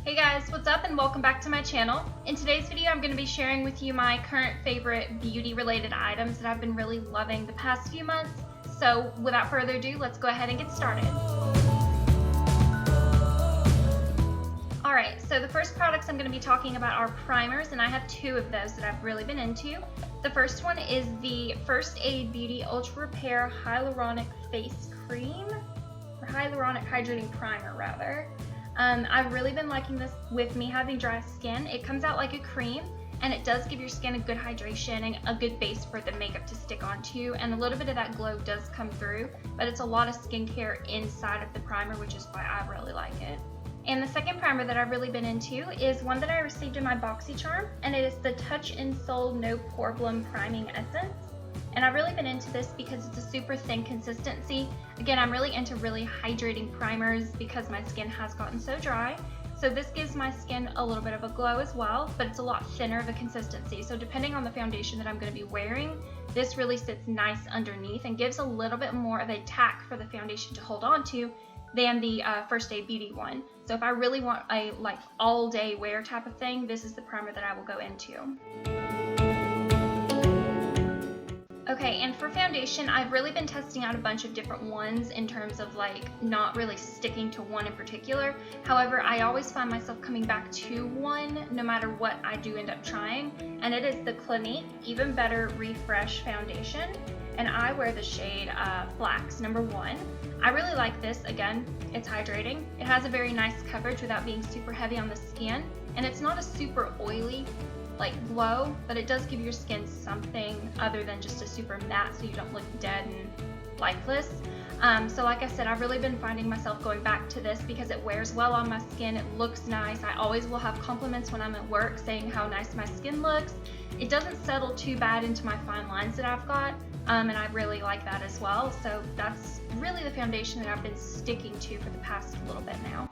Hey guys, what's up and welcome back to my channel. In today's video, I'm going to be sharing with you my current favorite beauty related items that I've been really loving the past few months. So without further ado, let's go ahead and get started. Alright, so the first products I'm going to be talking about are primers, and I have two of those that I've really been into. The first one is the First Aid Beauty Ultra Repair Hyaluronic Face Cream, or Hyaluronic Hydrating Primer rather. I've really been liking this with me having dry skin. It comes out like a cream and it does give your skin a good hydration and a good base for the makeup to stick onto, and a little bit of that glow does come through, but it's a lot of skincare inside of the primer, which is why I really like it. And the second primer that I've really been into is one that I received in my BoxyCharm, and it is the Touch in Sol No Poreblem Priming Essence. And I've really been into this because it's a super thin consistency. Again, I'm really into really hydrating primers because my skin has gotten so dry. So this gives my skin a little bit of a glow as well, but it's a lot thinner of a consistency. So depending on the foundation that I'm going to be wearing, this really sits nice underneath and gives a little bit more of a tack for the foundation to hold on to than the First Aid Beauty one. So if I really want a all day wear type of thing, this is the primer that I will go into. Okay, and for foundation, I've really been testing out a bunch of different ones in terms of not really sticking to one in particular. However, I always find myself coming back to one no matter what I do end up trying, and it is the Clinique Even Better Refresh Foundation, and I wear the shade Flax #1. I really like this. Again, it's hydrating. It has a very nice coverage without being super heavy on the skin, and it's not a super oily glow, but it does give your skin something other than just a super matte so you don't look dead and lifeless. So like I said, I've really been finding myself going back to this because it wears well on my skin, it looks nice. I always will have compliments when I'm at work saying how nice my skin looks. It doesn't settle too bad into my fine lines that I've got, and I really like that as well. So that's really the foundation that I've been sticking to for the past little bit now.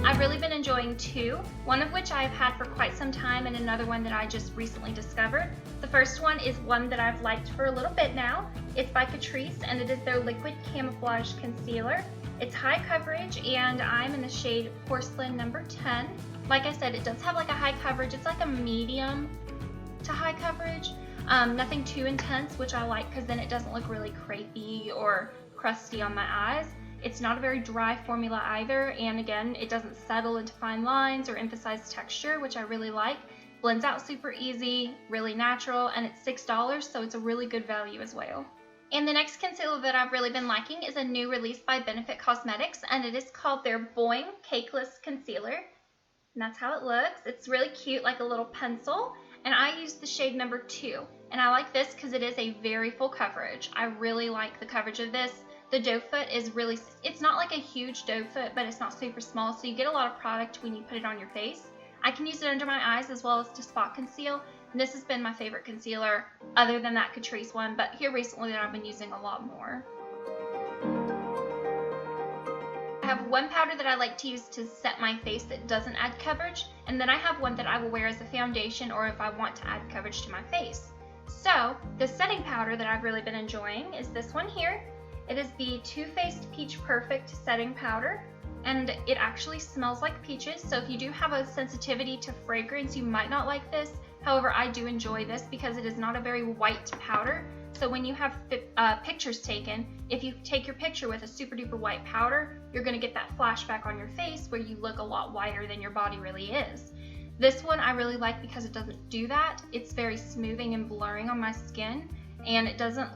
I've really been enjoying two, one of which I've had for quite some time and another one that I just recently discovered. The first one is one that I've liked for a little bit now. It's by Catrice and it is their Liquid Camouflage Concealer. It's high coverage and I'm in the shade Porcelain #10. Like I said, it does have a high coverage. It's like a medium to high coverage. Nothing too intense, which I like because then it doesn't look really crepey or crusty on my eyes. It's not a very dry formula either, and again, it doesn't settle into fine lines or emphasize texture, which I really like. Blends out super easy, really natural, and it's $6, so it's a really good value as well. And the next concealer that I've really been liking is a new release by Benefit Cosmetics, and it is called their Boing Cakeless Concealer. And that's how it looks. It's really cute, like a little pencil, and I use the shade #2. And I like this because it is a very full coverage. I really like the coverage of this. The doe foot is really, it's not like a huge doe foot, but it's not super small, so you get a lot of product when you put it on your face. I can use it under my eyes as well as to spot conceal, and this has been my favorite concealer other than that Catrice one, but here recently that I've been using a lot more. I have one powder that I like to use to set my face that doesn't add coverage, and then I have one that I will wear as a foundation or if I want to add coverage to my face. So, the setting powder that I've really been enjoying is this one here. It is the Too Faced Peach Perfect Setting Powder, and it actually smells like peaches, so if you do have a sensitivity to fragrance, you might not like this. However, I do enjoy this because it is not a very white powder, so when you have pictures taken, if you take your picture with a super duper white powder, you're going to get that flashback on your face where you look a lot whiter than your body really is. This one I really like because it doesn't do that. It's very smoothing and blurring on my skin, and it doesn't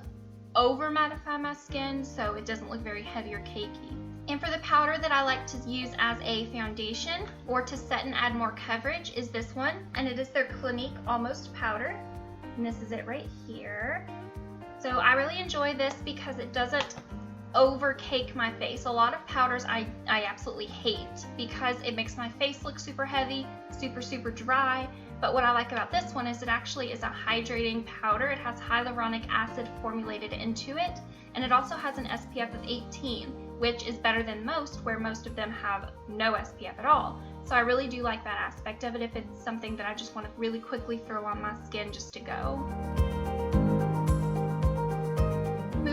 over mattify my skin, so it doesn't look very heavy or cakey. And for the powder that I like to use as a foundation or to set and add more coverage is this one, and it is their Clinique Almost Powder, and this is it right here. So I really enjoy this because it doesn't over cake my face. A lot of powders I absolutely hate because it makes my face look super heavy, super dry. But what I like about this one is it actually is a hydrating powder. It has hyaluronic acid formulated into it, and it also has an SPF of 18, which is better than most, where most of them have no SPF at all. So I really do like that aspect of it if it's something that I just want to really quickly throw on my skin just to go.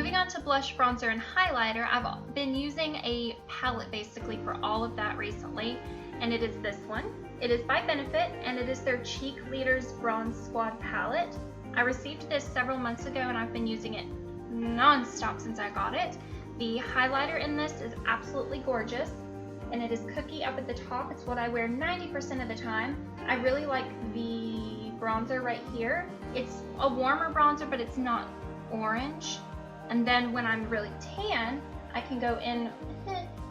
moving on to blush, bronzer, and highlighter, I've been using a palette basically for all of that recently, and it is this one. It is by Benefit, and it is their Cheekleader's Bronze Squad palette. I received this several months ago, and I've been using it non-stop since I got it. The highlighter in this is absolutely gorgeous, and it is cookie up at the top. It's what I wear 90% of the time. I really like the bronzer right here. It's a warmer bronzer, but it's not orange. And then when I'm really tan, I can go in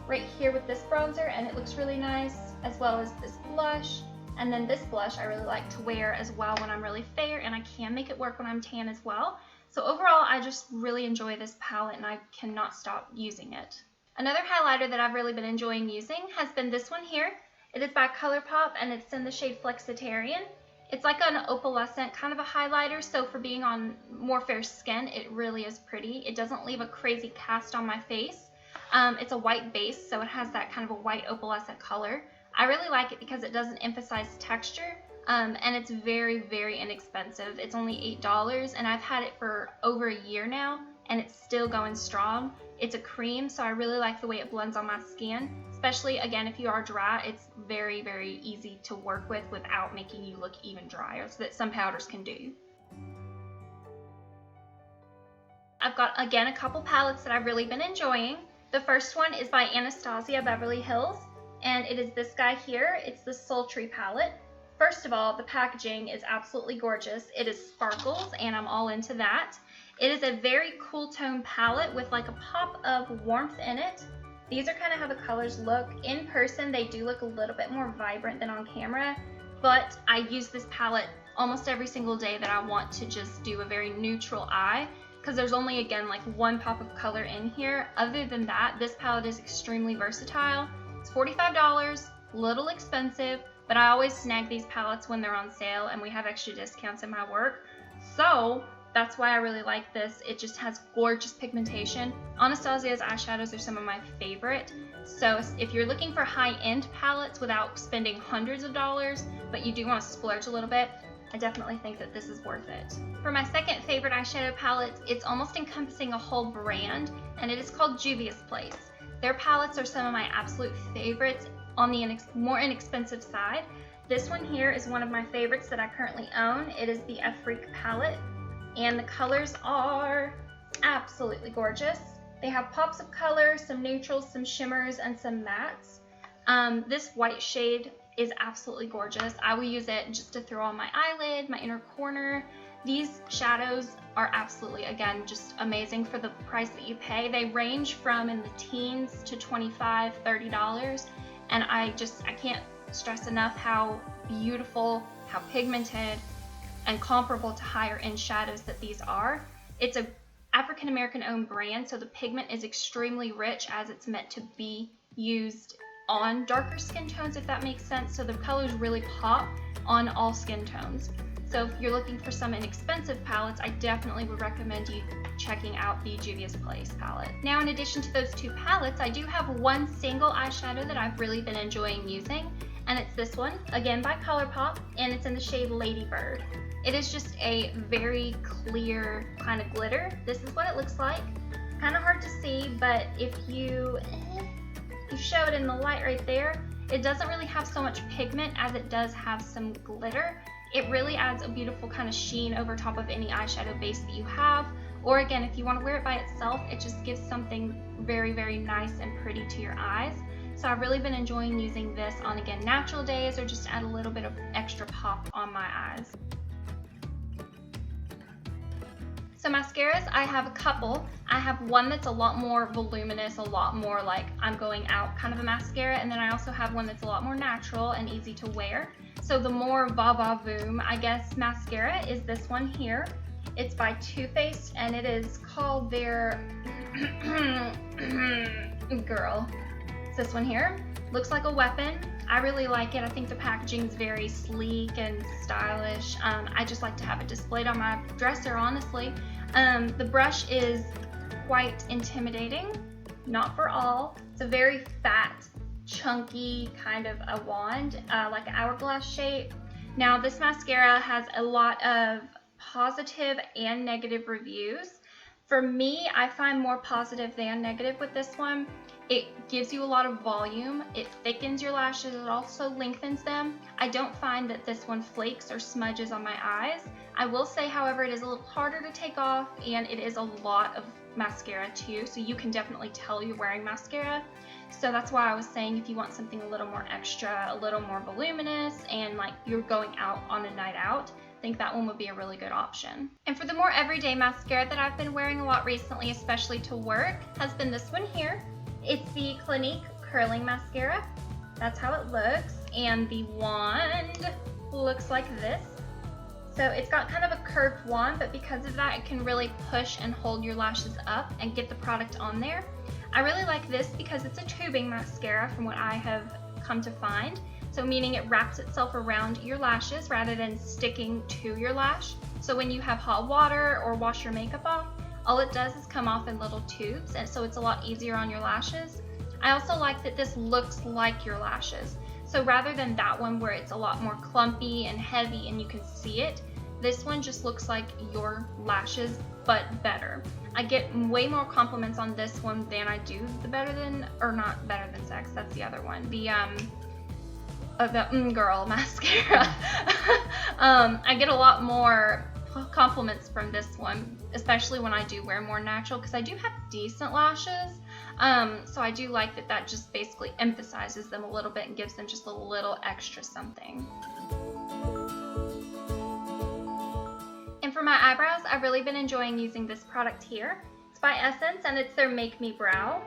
right here with this bronzer, and it looks really nice, as well as this blush. And then this blush I really like to wear as well when I'm really fair, and I can make it work when I'm tan as well. So overall, I just really enjoy this palette, and I cannot stop using it. Another highlighter that I've really been enjoying using has been this one here. It is by Colourpop, and it's in the shade Flexitarian. It's like an opalescent kind of a highlighter, so for being on more fair skin, it really is pretty. It doesn't leave a crazy cast on my face. It's a white base, so it has that kind of a white opalescent color. I really like it because it doesn't emphasize texture, and it's very, very inexpensive. It's only $8, and I've had it for over a year now, and it's still going strong. It's a cream, so I really like the way it blends on my skin, especially, again, if you are dry. It's very, very easy to work with without making you look even drier, so that some powders can do. I've got, again, a couple palettes that I've really been enjoying. The first one is by Anastasia Beverly Hills, and it is this guy here. It's the Sultry palette. First of all, the packaging is absolutely gorgeous. It is sparkles, and I'm all into that. It is a very cool tone palette with like a pop of warmth in it. These are kind of how the colors look. In person, they do look a little bit more vibrant than on camera, but I use this palette almost every single day that I want to just do a very neutral eye, because there's only, again, like one pop of color in here. Other than that, this palette is extremely versatile. It's $45, little expensive, but I always snag these palettes when they're on sale, and we have extra discounts in my work. So that's why I really like this. It just has gorgeous pigmentation. Anastasia's eyeshadows are some of my favorite. So if you're looking for high-end palettes without spending hundreds of dollars, but you do want to splurge a little bit, I definitely think that this is worth it. For my second favorite eyeshadow palette, it's almost encompassing a whole brand, and it is called Juvia's Place. Their palettes are some of my absolute favorites on the more inexpensive side. This one here is one of my favorites that I currently own. It is the Afrique palette, and the colors are absolutely gorgeous. They have pops of color, some neutrals, some shimmers, and some mattes. This white shade is absolutely gorgeous. I will use it just to throw on my eyelid, my inner corner. These shadows are absolutely, again, just amazing for the price that you pay. They range from in the teens to $25, $30, and I can't stress enough how beautiful, how pigmented, and comparable to higher end shadows that these are. It's a African American owned brand, so the pigment is extremely rich as it's meant to be used on darker skin tones, if that makes sense. So the colors really pop on all skin tones. So if you're looking for some inexpensive palettes, I definitely would recommend you checking out the Juvia's Place palette. Now, in addition to those two palettes, I do have one single eyeshadow that I've really been enjoying using, and it's this one, again by Colourpop, and it's in the shade Ladybird. It is just a very clear kind of glitter. This is what it looks like. Kind of hard to see, but if you show it in the light right there, it doesn't really have so much pigment as it does have some glitter. It really adds a beautiful kind of sheen over top of any eyeshadow base that you have. Or again, if you want to wear it by itself, it just gives something very, very nice and pretty to your eyes. So I've really been enjoying using this on, again, natural days, or just add a little bit of extra pop on my eyes. So mascaras, I have a couple. I have one that's a lot more voluminous, a lot more like I'm going out kind of a mascara, and then I also have one that's a lot more natural and easy to wear. So the more va-va-voom, I guess, mascara is this one here. It's by Too Faced, and it is called their Girl. It's this one here. Looks like a weapon. I really like it. I think the packaging is very sleek and stylish. I just like to have it displayed on my dresser, honestly. The brush is quite intimidating. Not for all. It's a very fat, chunky kind of a wand, like an hourglass shape. Now, this mascara has a lot of positive and negative reviews. For me, I find more positive than negative with this one. It gives you a lot of volume, it thickens your lashes, it also lengthens them. I don't find that this one flakes or smudges on my eyes. I will say, however, it is a little harder to take off, and it is a lot of mascara too, so you can definitely tell you're wearing mascara. So that's why I was saying if you want something a little more extra, a little more voluminous, and like you're going out on a night out, I think that one would be a really good option. And for the more everyday mascara that I've been wearing a lot recently, especially to work, has been this one here. It's the Clinique Curling Mascara. That's how it looks. And the wand looks like this. So it's got kind of a curved wand, but because of that, it can really push and hold your lashes up and get the product on there. I really like this because it's a tubing mascara from what I have come to find. So meaning it wraps itself around your lashes rather than sticking to your lash. So when you have hot water or wash your makeup off, all it does is come off in little tubes, and so it's a lot easier on your lashes. I also like that this looks like your lashes. So rather than that one where it's a lot more clumpy and heavy and you can see it, this one just looks like your lashes, but better. I get way more compliments on this one than I do the Better Than, or not Better Than Sex, that's the other one. The Girl mascara. I get a lot more compliments from this one, especially when I do wear more natural, because I do have decent lashes. So I do like that that just basically emphasizes them a little bit and gives them just a little extra something. And for my eyebrows, I've really been enjoying using this product here. It's by Essence, and it's their Make Me Brow.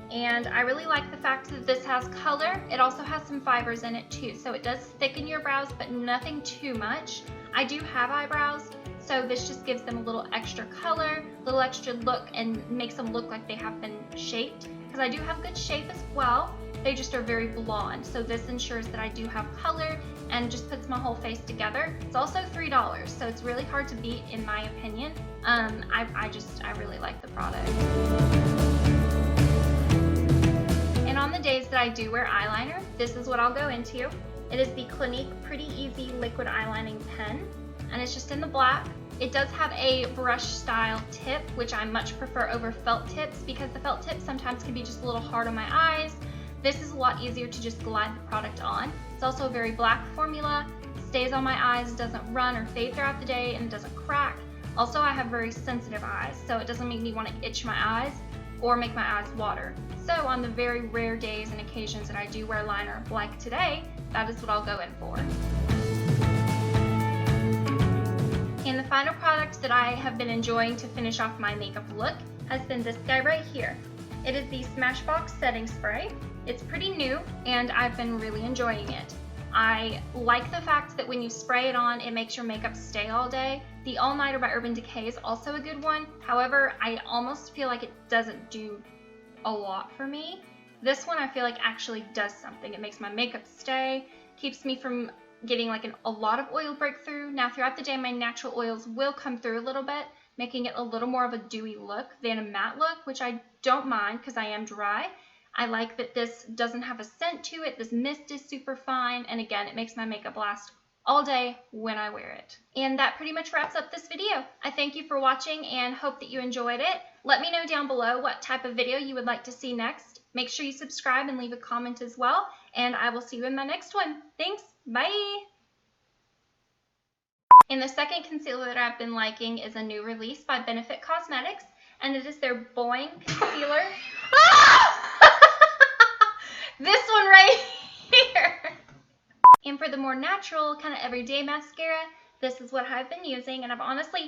And I really like the fact that this has color. It also has some fibers in it too, so it does thicken your brows, but nothing too much. I do have eyebrows, so this just gives them a little extra color, a little extra look, and makes them look like they have been shaped. Because I do have good shape as well, they just are very blonde. So this ensures that I do have color and just puts my whole face together. It's also $3, so it's really hard to beat in my opinion. I really like the product. And on the days that I do wear eyeliner, this is what I'll go into. It is the Clinique Pretty Easy Liquid Eyelining Pen, and it's just in the black. It does have a brush style tip, which I much prefer over felt tips because the felt tips sometimes can be just a little hard on my eyes. This is a lot easier to just glide the product on. It's also a very black formula, stays on my eyes, doesn't run or fade throughout the day, and it doesn't crack. Also, I have very sensitive eyes, so it doesn't make me want to itch my eyes or make my eyes water. So on the very rare days and occasions that I do wear liner, like today, that is what I'll go in for. And the final product that I have been enjoying to finish off my makeup look has been this guy right here. It is the Smashbox Setting Spray. It's pretty new, and I've been really enjoying it. I like the fact that when you spray it on, it makes your makeup stay all day. The All Nighter by Urban Decay is also a good one. However, I almost feel like it doesn't do a lot for me. This one I feel like actually does something. It makes my makeup stay, keeps me from getting like a lot of oil breakthrough. Now throughout the day, my natural oils will come through a little bit, making it a little more of a dewy look than a matte look, which I don't mind because I am dry. I like that this doesn't have a scent to it. This mist is super fine, and again, it makes my makeup last all day when I wear it. And that pretty much wraps up this video. I thank you for watching and hope that you enjoyed it. Let me know down below what type of video you would like to see next. Make sure you subscribe and leave a comment as well, and I will see you in my next one. Thanks, bye! And the second concealer that I've been liking is a new release by Benefit Cosmetics, and it is their Boing concealer. This one right here. And for the more natural, kind of everyday mascara, this is what I've been using, and I've honestly